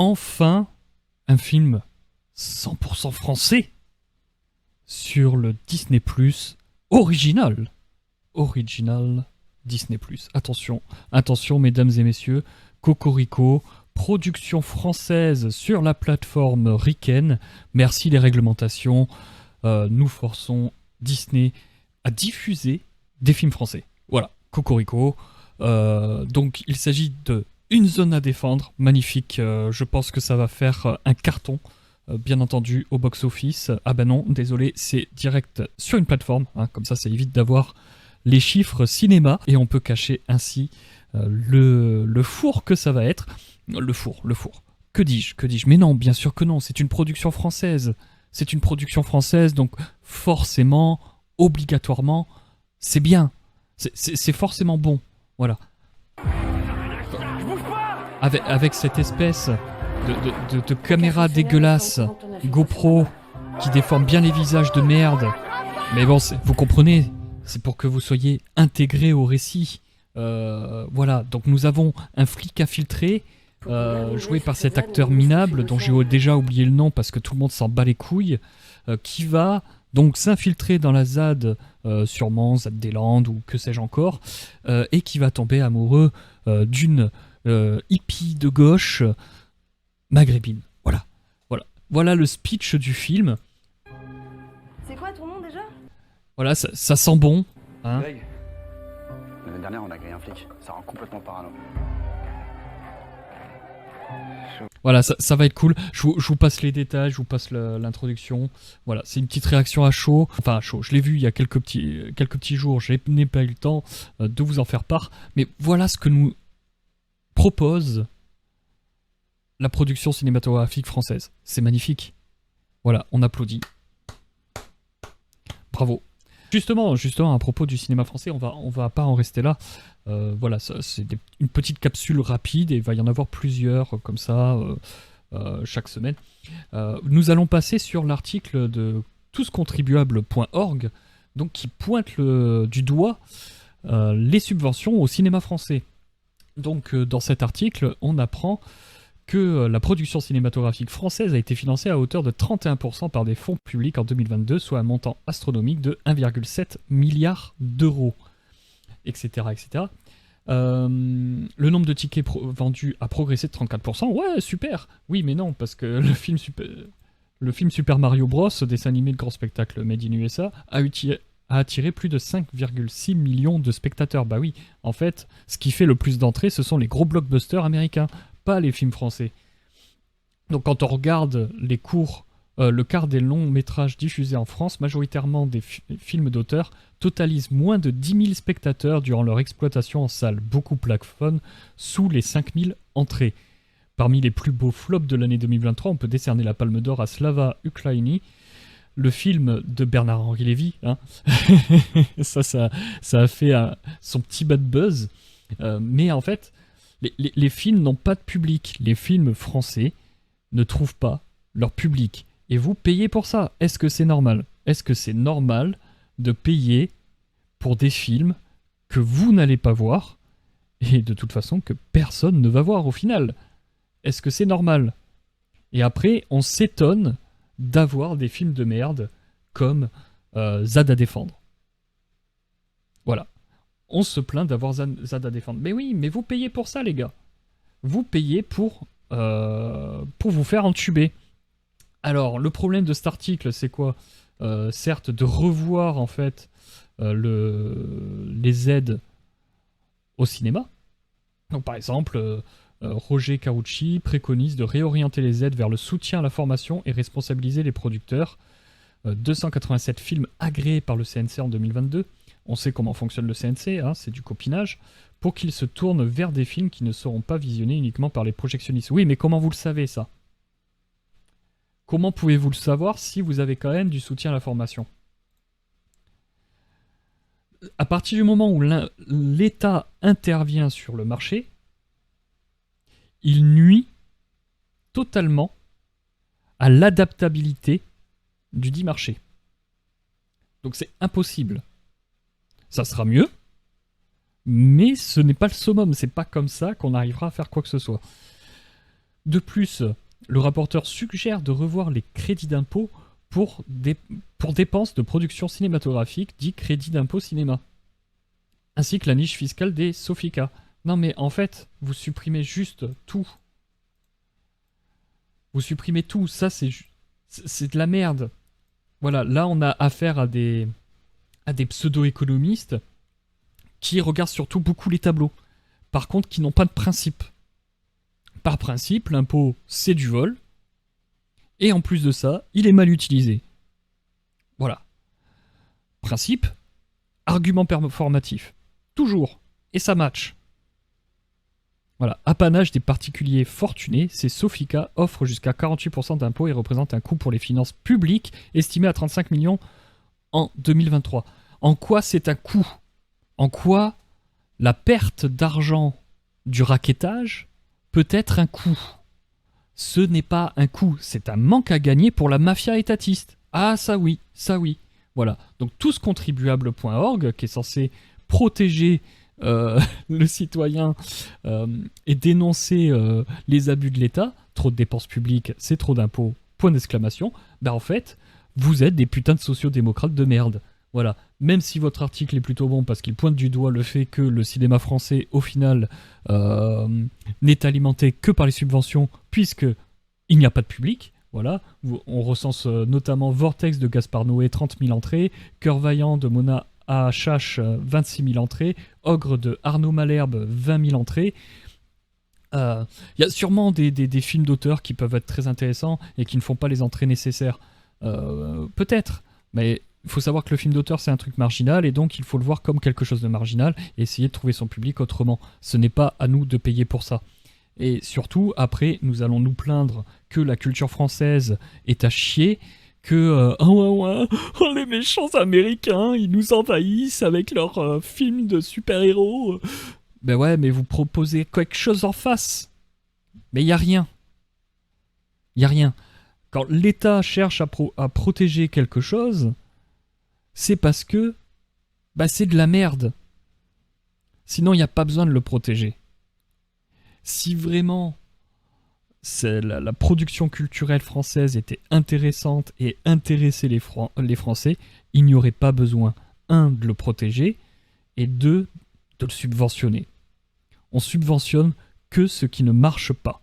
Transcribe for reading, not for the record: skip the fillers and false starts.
enfin un film 100% français sur le Disney+, original. Original Disney+. Attention, attention mesdames et messieurs, Cocorico, production française sur la plateforme Riken. Merci les réglementations, nous forçons Disney à diffuser des films français. Voilà, Cocorico. Donc il s'agit de Une zone à défendre, magnifique. Je pense que ça va faire un carton, bien entendu, au box-office. Ah bah non, désolé, c'est direct sur une plateforme, hein, comme ça évite d'avoir les chiffres cinéma, et on peut cacher ainsi le four que ça va être. Le four. Que dis-je? Mais non, bien sûr que non, c'est une production française. C'est une production française, donc forcément, obligatoirement, c'est bien. C'est forcément bon. Voilà. Avec cette espèce de caméra dégueulasse, GoPro, qui déforme bien les visages de merde. Mais bon, vous comprenez, c'est pour que vous soyez intégrés au récit. Voilà, donc nous avons un flic infiltré, joué par cet acteur minable, dont j'ai déjà oublié le nom parce que tout le monde s'en bat les couilles, qui va donc s'infiltrer dans la ZAD, sûrement ZAD des Landes ou que sais-je encore, et qui va tomber amoureux d'une hippie de gauche maghrébine. Voilà le speech du film. C'est quoi ton nom déjà? Voilà, ça sent bon. Hein. Greg, l'année dernière on a grillé un flic, ça rend complètement parano. Voilà, ça va être cool. Je vous passe les détails, je vous passe l'introduction. Voilà, c'est une petite réaction à chaud. Enfin, à chaud, je l'ai vu il y a quelques petits jours. Je n'ai pas eu le temps de vous en faire part. Mais voilà ce que nous propose la production cinématographique française. C'est magnifique. Voilà, on applaudit. Bravo. Justement, à propos du cinéma français, on va pas en rester là. Voilà, c'est une petite capsule rapide et il va y en avoir plusieurs comme ça chaque semaine. Nous allons passer sur l'article de touscontribuables.org, donc qui pointe du doigt les subventions au cinéma français. Donc dans cet article, on apprend que la production cinématographique française a été financée à hauteur de 31% par des fonds publics en 2022, soit un montant astronomique de 1,7 milliard d'euros, etc. etc. Le nombre de tickets vendus a progressé de 34%. Ouais, super. Oui, mais non, parce que le film Super Mario Bros, dessin animé de grand spectacle made in USA, a attiré plus de 5,6 millions de spectateurs. Bah oui, en fait, ce qui fait le plus d'entrées, ce sont les gros blockbusters américains, pas les films français. Donc quand on regarde le quart des longs métrages diffusés en France, majoritairement des films d'auteur, totalisent moins de 10 000 spectateurs durant leur exploitation en salle. Beaucoup plafonnent sous les 5 000 entrées. Parmi les plus beaux flops de l'année 2023, on peut décerner la Palme d'Or à Slava Ukraini, le film de Bernard-Henri Lévy. Hein. ça a fait son petit bad buzz. Mais en fait, les films n'ont pas de public. Les films français ne trouvent pas leur public. Et vous payez pour ça. Est-ce que c'est normal? Est-ce que c'est normal de payer pour des films que vous n'allez pas voir et de toute façon que personne ne va voir au final? Est-ce que c'est normal? Et après, on s'étonne d'avoir des films de merde comme ZAD à défendre. Voilà. On se plaint d'avoir ZAD à défendre. Mais oui, mais vous payez pour ça, les gars. Vous payez pour vous faire entuber. Alors, le problème de cet article, c'est quoi? Certes, de revoir, en fait, les aides au cinéma. Donc, par exemple, Roger Carucci préconise de réorienter les aides vers le soutien à la formation et responsabiliser les producteurs. 287 films agréés par le CNC en 2022. On sait comment fonctionne le CNC, hein, c'est du copinage, pour qu'ils se tournent vers des films qui ne seront pas visionnés uniquement par les projectionnistes. Oui, mais comment vous le savez, ça? Comment pouvez-vous le savoir si vous avez quand même du soutien à la formation? À partir du moment où l'État intervient sur le marché, il nuit totalement à l'adaptabilité du dit marché. Donc c'est impossible. Ça sera mieux, mais ce n'est pas le summum. C'est pas comme ça qu'on arrivera à faire quoi que ce soit. De plus, le rapporteur suggère de revoir les crédits d'impôt pour dépenses de production cinématographique, dit crédit d'impôt cinéma, ainsi que la niche fiscale des Sofica. Non mais en fait, vous supprimez juste tout. Vous supprimez tout, ça c'est de la merde. Voilà, là on a affaire à des pseudo-économistes qui regardent surtout beaucoup les tableaux. Par contre, qui n'ont pas de principe. Par principe, l'impôt, c'est du vol. Et en plus de ça, il est mal utilisé. Voilà. Principe, argument performatif. Toujours. Et ça match. Voilà. Apanage des particuliers fortunés, ces Sofica offrent jusqu'à 48% d'impôts et représentent un coût pour les finances publiques estimé à 35 millions en 2023. En quoi c'est un coût ? En quoi la perte d'argent du rackettage peut être un coût ? Ce n'est pas un coût, c'est un manque à gagner pour la mafia étatiste. Ah ça oui, ça oui. Voilà, donc touscontribuables.org, qui est censé protéger le citoyen et dénoncer les abus de l'État, trop de dépenses publiques, c'est trop d'impôts, point d'exclamation, en fait, vous êtes des putains de sociodémocrates de merde. Voilà, même si votre article est plutôt bon parce qu'il pointe du doigt le fait que le cinéma français, au final, n'est alimenté que par les subventions, puisque il n'y a pas de public. Voilà, on recense notamment Vortex de Gaspard Noé, 30 000 entrées, Cœur Vaillant de Mona Achache, 26 000 entrées, Ogre de Arnaud Malherbe, 20 000 entrées. Il y a sûrement des films d'auteur qui peuvent être très intéressants et qui ne font pas les entrées nécessaires. Peut-être, mais il faut savoir que le film d'auteur c'est un truc marginal et donc il faut le voir comme quelque chose de marginal et essayer de trouver son public autrement. Ce n'est pas à nous de payer pour ça. Et surtout, après, nous allons nous plaindre que la culture française est à chier, que les méchants américains, ils nous envahissent avec leurs films de super-héros. Ben ouais, mais vous proposez quelque chose en face. Mais il n'y a rien. Il n'y a rien. Quand l'État cherche à protéger quelque chose, c'est parce que c'est de la merde. Sinon, il n'y a pas besoin de le protéger. Si vraiment la production culturelle française était intéressante et intéressait les Français, il n'y aurait pas besoin, 1, de le protéger, et 2, de le subventionner. On subventionne que ce qui ne marche pas.